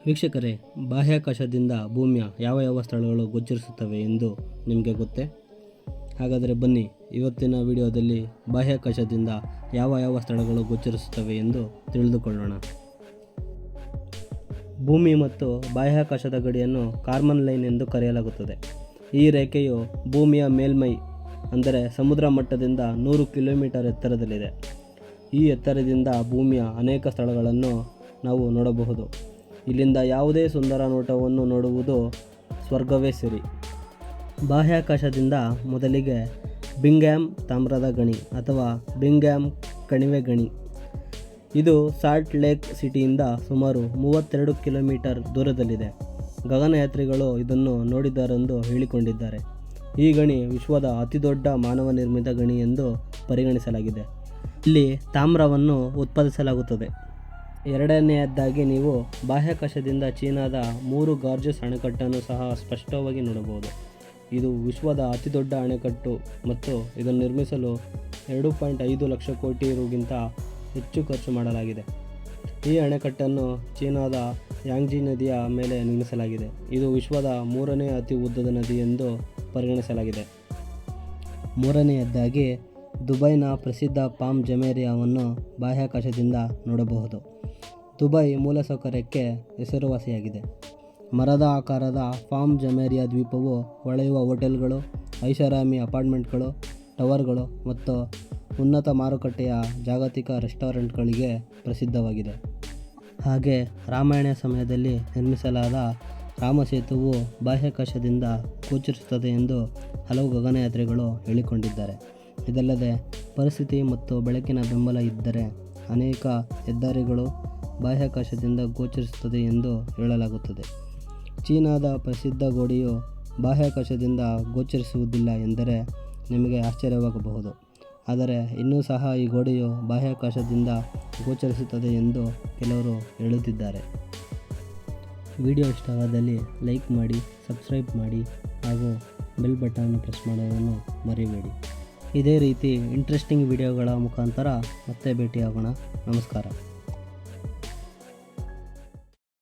ವೀಕ್ಷಕರೇ, ಬಾಹ್ಯಾಕಾಶದಿಂದ ಭೂಮಿಯ ಯಾವ ಸ್ಥಳಗಳು ಗೋಚರಿಸುತ್ತವೆ ಎಂದು ನಿಮಗೆ ಗೊತ್ತೇ? ಹಾಗಾದರೆ ಬನ್ನಿ, ಇವತ್ತಿನ ವಿಡಿಯೋದಲ್ಲಿ ಬಾಹ್ಯಾಕಾಶದಿಂದ ಯಾವ ಸ್ಥಳಗಳು ಗೋಚರಿಸುತ್ತವೆ ಎಂದು ತಿಳಿದುಕೊಳ್ಳೋಣ. ಭೂಮಿ ಮತ್ತು ಬಾಹ್ಯಾಕಾಶದ ಗಡಿಯನ್ನು ಕಾರ್ಮನ್ ಲೈನ್ ಎಂದು ಕರೆಯಲಾಗುತ್ತದೆ. ಈ ರೇಖೆಯು ಭೂಮಿಯ ಮೇಲ್ಮೈ ಅಂದರೆ ಸಮುದ್ರ ಮಟ್ಟದಿಂದ 100 ಕಿಲೋಮೀಟರ್ ಎತ್ತರದಲ್ಲಿದೆ. ಈ ಎತ್ತರದಿಂದ ಭೂಮಿಯ ಅನೇಕ ಸ್ಥಳಗಳನ್ನು ನಾವು ನೋಡಬಹುದು. ಇಲ್ಲಿಂದ ಯಾವುದೇ ಸುಂದರ ನೋಟವನ್ನು ನೋಡುವುದು ಸ್ವರ್ಗವೇ ಸರಿ. ಬಾಹ್ಯಾಕಾಶದಿಂದ ಮೊದಲಿಗೆ ಬಿಂಗ್ಹ್ಯಾಮ್ ತಾಮ್ರದ ಗಣಿ ಅಥವಾ ಬಿಂಗ್ಹ್ಯಾಮ್ ಕಣಿವೆ ಗಣಿ. ಇದು ಸಾಲ್ಟ್ ಲೇಕ್ ಸಿಟಿಯಿಂದ ಸುಮಾರು 32 ಕಿಲೋಮೀಟರ್ ದೂರದಲ್ಲಿದೆ. ಗಗನಯಾತ್ರಿಗಳು ಇದನ್ನು ನೋಡಿದ್ದಾರೆಂದು ಹೇಳಿಕೊಂಡಿದ್ದಾರೆ. ಈ ಗಣಿ ವಿಶ್ವದ ಅತಿದೊಡ್ಡ ಮಾನವ ನಿರ್ಮಿತ ಗಣಿ ಎಂದು ಪರಿಗಣಿಸಲಾಗಿದೆ. ಇಲ್ಲಿ ತಾಮ್ರವನ್ನು ಉತ್ಪಾದಿಸಲಾಗುತ್ತದೆ. ಎರಡನೆಯದಾಗಿ ನೀವು ಬಾಹ್ಯಾಕಾಶದಿಂದ ಚೀನಾದ 3 ಗಾರ್ಜಸ್ ಅಣೆಕಟ್ಟನ್ನು ಸಹ ಸ್ಪಷ್ಟವಾಗಿ ನೋಡಬಹುದು. ಇದು ವಿಶ್ವದ ಅತಿದೊಡ್ಡ ಅಣೆಕಟ್ಟು ಮತ್ತು ಇದನ್ನು ನಿರ್ಮಿಸಲು 2.5 ಲಕ್ಷ ಕೋಟಿ ರುಗಿಂತ ಹೆಚ್ಚು ಖರ್ಚು ಮಾಡಲಾಗಿದೆ. ಈ ಅಣೆಕಟ್ಟನ್ನು ಚೀನಾದ ಯಾಂಗ್ಜಿ ನದಿಯ ಮೇಲೆ ನಿರ್ಮಿಸಲಾಗಿದೆ. ಇದು ವಿಶ್ವದ 3ನೇ ಅತಿ ಉದ್ದದ ನದಿ ಎಂದು ಪರಿಗಣಿಸಲಾಗಿದೆ. ಮೂರನೆಯದಾಗಿ ದುಬೈನ ಪ್ರಸಿದ್ಧ ಪಾಮ್ ಜಮೇರಿಯಾವನ್ನು ಬಾಹ್ಯಾಕಾಶದಿಂದ ನೋಡಬಹುದು. ದುಬೈ ಮೂಲಸೌಕರ್ಯಕ್ಕೆ ಹೆಸರುವಾಸಿಯಾಗಿದೆ. ಮರದ ಆಕಾರದ ಪಾಮ್ ಜಮೇರಿಯಾ ದ್ವೀಪವು ಹೊಳೆಯುವ ಹೋಟೆಲ್ಗಳು, ಐಷಾರಾಮಿ ಅಪಾರ್ಟ್ಮೆಂಟ್ಗಳು, ಟವರ್ಗಳು ಮತ್ತು ಉನ್ನತ ಮಾರುಕಟ್ಟೆಯ ಜಾಗತಿಕ ರೆಸ್ಟೋರೆಂಟ್ಗಳಿಗೆ ಪ್ರಸಿದ್ಧವಾಗಿದೆ. ಹಾಗೆ ರಾಮಾಯಣ ಸಮಯದಲ್ಲಿ ನಿರ್ಮಿಸಲಾದ ರಾಮಸೇತುವು ಬಾಹ್ಯಾಕಾಶದಿಂದ ಗೋಚರಿಸುತ್ತದೆ ಎಂದು ಹಲವು ಗಗನಯಾತ್ರಿಗಳು ಹೇಳಿಕೊಂಡಿದ್ದಾರೆ. ಇದಲ್ಲದೆ ಪರಿಸ್ಥಿತಿ ಮತ್ತು ಬೆಳಕಿನ ಬೆಂಬಲ ಇದ್ದರೆ ಅನೇಕ ಹೆದ್ದಾರಿಗಳು ಬಾಹ್ಯಾಕಾಶದಿಂದ ಗೋಚರಿಸುತ್ತದೆ ಎಂದು ಹೇಳಲಾಗುತ್ತದೆ. ಚೀನಾದ ಪ್ರಸಿದ್ಧ ಗೋಡೆಯು ಬಾಹ್ಯಾಕಾಶದಿಂದ ಗೋಚರಿಸುವುದಿಲ್ಲ ಎಂದರೆ ನಿಮಗೆ ಆಶ್ಚರ್ಯವಾಗಬಹುದು. ಆದರೆ ಇನ್ನೂ ಸಹ ಈ ಗೋಡೆಯು ಬಾಹ್ಯಾಕಾಶದಿಂದ ಗೋಚರಿಸುತ್ತದೆ ಎಂದು ಕೆಲವರು ಹೇಳುತ್ತಿದ್ದಾರೆ. ವಿಡಿಯೋ ಇಷ್ಟವಾದಲ್ಲಿ ಲೈಕ್ ಮಾಡಿ, ಸಬ್ಸ್ಕ್ರೈಬ್ ಮಾಡಿ ಹಾಗೂ ಬೆಲ್ ಬಟನ್ ಪ್ರೆಸ್ ಮಾಡೋದನ್ನು ಮರಿಬೇಡಿ. ಇದೇ ರೀತಿ ಇಂಟ್ರೆಸ್ಟಿಂಗ್ ವಿಡಿಯೋಗಳ ಮುಖಾಂತರ ಮತ್ತೆ ಭೇಟಿಯಾಗೋಣ. ನಮಸ್ಕಾರ.